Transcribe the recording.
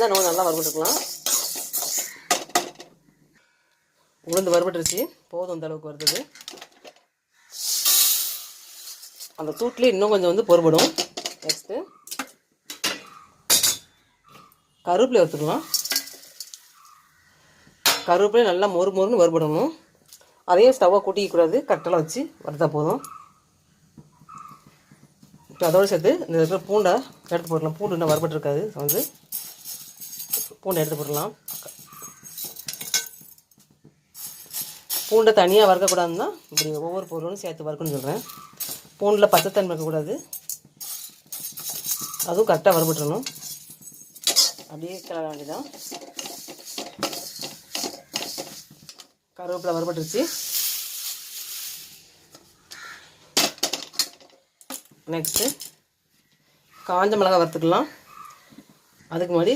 வறுபட்டுருச்சுன்னா இன்னும் நல்லா வறுபட்டுருக்கலாம். உளுந்து வறுபட்டுருச்சு, போதும் இந்த அளவுக்கு வருது. அந்த சூட்லேயே இன்னும் கொஞ்சம் வந்து பொறுபடும். நெக்ஸ்ட்டு கருவேப்பிலை வறுத்துக்கலாம். கருவேப்பிலை நல்லா மொறுன்னு வறுபடணும். அதையும் ஸ்டவ்வை கூட்டிக்கக்கூடாது, கரெக்டாக வச்சு வறுத்தா போதும். இப்போ அதோடு சேர்த்து இந்த இருக்கிற பூண்டை எடுத்து போடலாம். பூண்டு இன்னும் வறுபட்டுருக்காது, வந்து பூண்டை எடுத்து போடலாம். பூண்டை தனியாக வறுக்கக்கூடாதுன்னா இப்படி ஒவ்வொரு பொருளும் சேர்த்து வறுக்கணும்னு சொல்கிறேன். பூண்டில் பச்சைத்தன்மை இருக்கக்கூடாது, அதுவும் கரெக்டாக வறுபட்டுறணும். அப்படியே கிளற வேண்டியதான். கருவேப்பிலை வறுபட்டுருச்சு. நெக்ஸ்ட்டு காஞ்ச மிளகாய் வறுத்துக்கலாம். அதுக்கு முன்னாடி